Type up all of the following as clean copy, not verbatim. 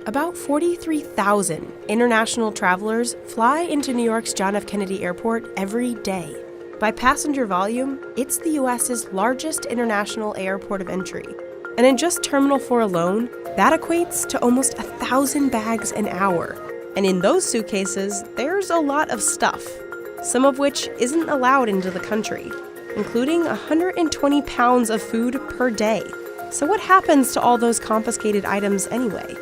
About 43,000 international travelers fly into New York's John F. Kennedy Airport every day. By passenger volume, it's the U.S.'s largest international airport of entry. And in just Terminal 4 alone, that equates to almost 1,000 bags an hour. And in those suitcases, there's a lot of stuff, some of which isn't allowed into the country, including 120 pounds of food per day. So what happens to all those confiscated items anyway?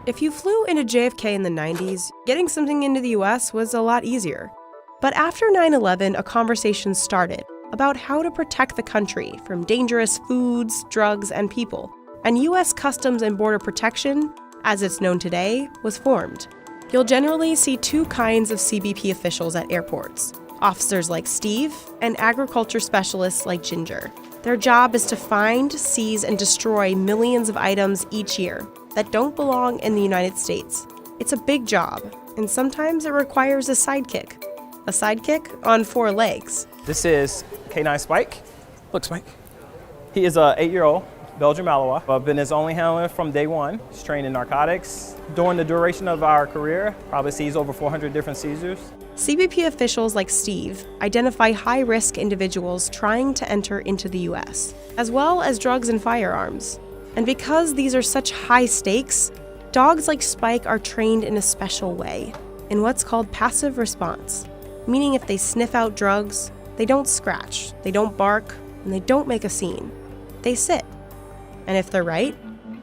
If you flew into JFK in the 90s, getting something into the US was a lot easier. But after 9/11, a conversation started about how to protect the country from dangerous foods, drugs, and people. And US Customs and Border Protection, as it's known today, was formed. You'll generally see two kinds of CBP officials at airports: officers like Steve and agriculture specialists like Ginger. Their job is to find, seize, and destroy millions of items each year that don't belong in the United States. It's a big job, and sometimes it requires a sidekick. A sidekick on 4 legs. This is K9 Spike. Look, Spike. He is an 8-year-old Belgian Malinois. I've been his only handler from day one. He's trained in narcotics. During the duration of our career, probably seized over 400 different seizures. CBP officials like Steve identify high-risk individuals trying to enter into the U.S., as well as drugs and firearms. And because these are such high stakes, dogs like Spike are trained in a special way, in what's called passive response, meaning if they sniff out drugs, they don't scratch, they don't bark, and they don't make a scene. They sit. And if they're right,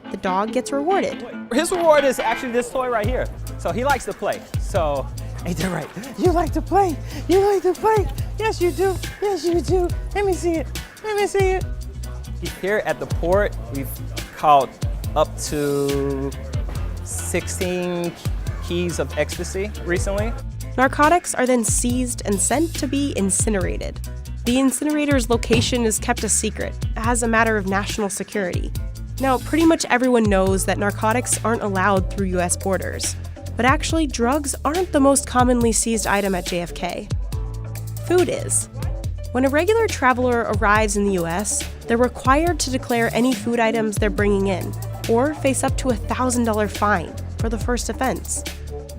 the dog gets rewarded. His reward is actually this toy right here. So he likes to play. So, ain't that right? You like to play. You like to play. Yes, you do. Yes, you do. Let me see it. Let me see it. Here at the port, we've caught up to 16 keys of ecstasy recently. Narcotics are then seized and sent to be incinerated. The incinerator's location is kept a secret as a matter of national security. Now, pretty much everyone knows that narcotics aren't allowed through US borders, but actually drugs aren't the most commonly seized item at JFK. Food is. When a regular traveler arrives in the US, they're required to declare any food items they're bringing in, or face up to a $1,000 fine for the first offense.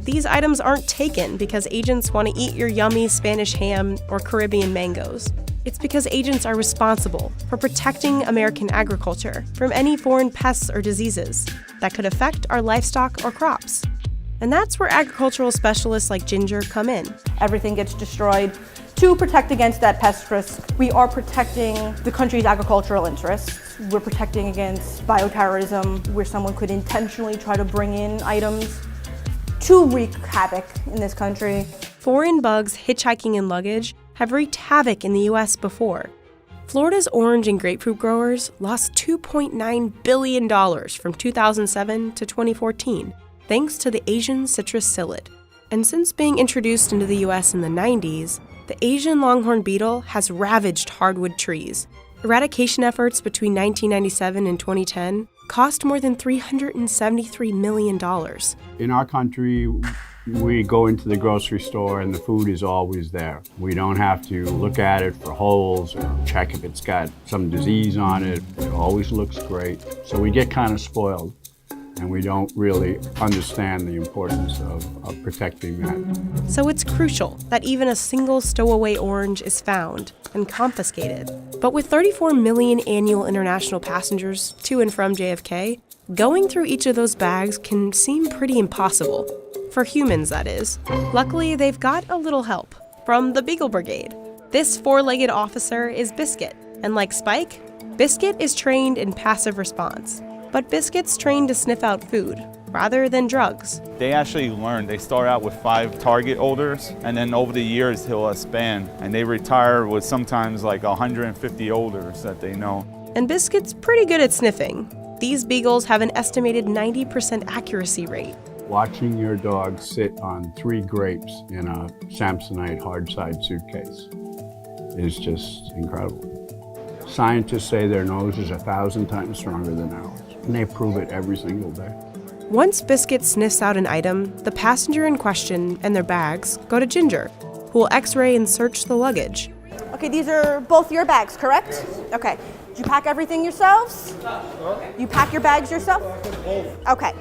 These items aren't taken because agents want to eat your yummy Spanish ham or Caribbean mangoes. It's because agents are responsible for protecting American agriculture from any foreign pests or diseases that could affect our livestock or crops. And that's where agricultural specialists like Ginger come in. Everything gets destroyed to protect against that pest risk. We are protecting the country's agricultural interests. We're protecting against bioterrorism, where someone could intentionally try to bring in items to wreak havoc in this country. Foreign bugs hitchhiking in luggage have wreaked havoc in the US before. Florida's orange and grapefruit growers lost $2.9 billion from 2007 to 2014, thanks to the Asian citrus psyllid. And since being introduced into the US in the 90s, the Asian longhorn beetle has ravaged hardwood trees. Eradication efforts between 1997 and 2010 cost more than $373 million. In our country, we go into the grocery store and the food is always there. We don't have to look at it for holes or check if it's got some disease on it. It always looks great. So we get kind of spoiled, and we don't really understand the importance of protecting that. So it's crucial that even a single stowaway orange is found and confiscated. But with 34 million annual international passengers to and from JFK, going through each of those bags can seem pretty impossible. For humans, that is. Luckily, they've got a little help from the Beagle Brigade. This 4-legged officer is Biscuit, and like Spike, Biscuit is trained in passive response. But Biscuit's trained to sniff out food, rather than drugs. They actually learn. They start out with 5 target holders, and then over the years he'll expand, and they retire with sometimes like 150 holders that they know. And Biscuit's pretty good at sniffing. These beagles have an estimated 90% accuracy rate. Watching your dog sit on 3 grapes in a Samsonite hard-side suitcase is just incredible. Scientists say their nose is 1,000 times stronger than ours, and they prove it every single day. Once Biscuit sniffs out an item, the passenger in question and their bags go to Ginger, who will x-ray and search the luggage. Okay, these are both your bags, correct? Okay. Did you pack everything yourselves? You pack your bags yourself? Okay.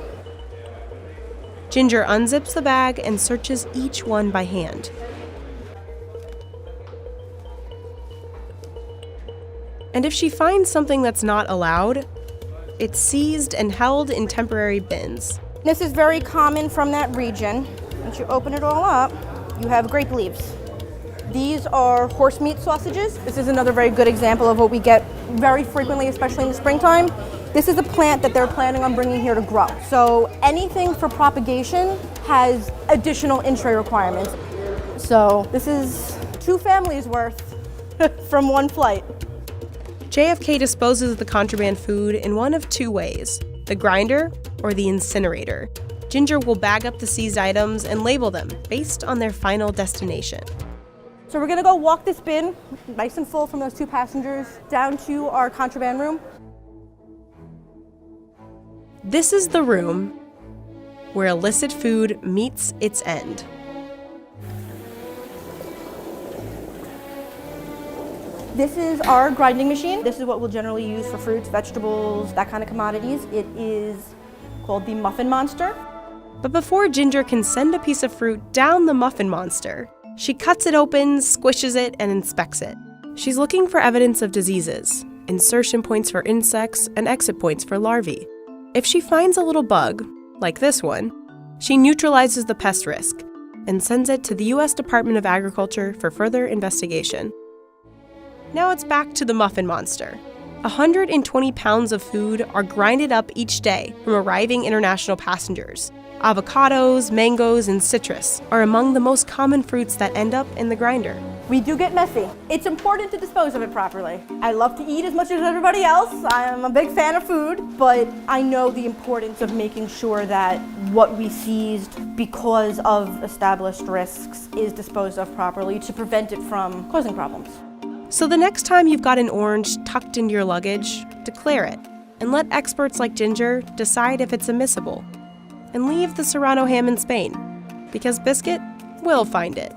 Ginger unzips the bag and searches each one by hand. And if she finds something that's not allowed, it's seized and held in temporary bins. This is very common from that region. Once you open it all up, you have grape leaves. These are horse meat sausages. This is another very good example of what we get very frequently, especially in the springtime. This is a plant that they're planning on bringing here to grow. So anything for propagation has additional in-tray requirements. So this is 2 families worth from one flight. JFK disposes of the contraband food in one of 2 ways, the grinder or the incinerator. Ginger will bag up the seized items and label them based on their final destination. So we're gonna go walk this bin, nice and full from those 2 passengers, down to our contraband room. This is the room where illicit food meets its end. This is our grinding machine. This is what we'll generally use for fruits, vegetables, that kind of commodities. It is called the Muffin Monster. But before Ginger can send a piece of fruit down the Muffin Monster, she cuts it open, squishes it, and inspects it. She's looking for evidence of diseases, insertion points for insects, and exit points for larvae. If she finds a little bug, like this one, she neutralizes the pest risk and sends it to the U.S. Department of Agriculture for further investigation. Now it's back to the Muffin Monster. 120 pounds of food are grinded up each day from arriving international passengers. Avocados, mangoes, and citrus are among the most common fruits that end up in the grinder. We do get messy. It's important to dispose of it properly. I love to eat as much as everybody else. I'm a big fan of food, but I know the importance of making sure that what we seized because of established risks is disposed of properly to prevent it from causing problems. So the next time you've got an orange tucked into your luggage, declare it, and let experts like Ginger decide if it's admissible. And leave the Serrano ham in Spain, because Biscuit will find it.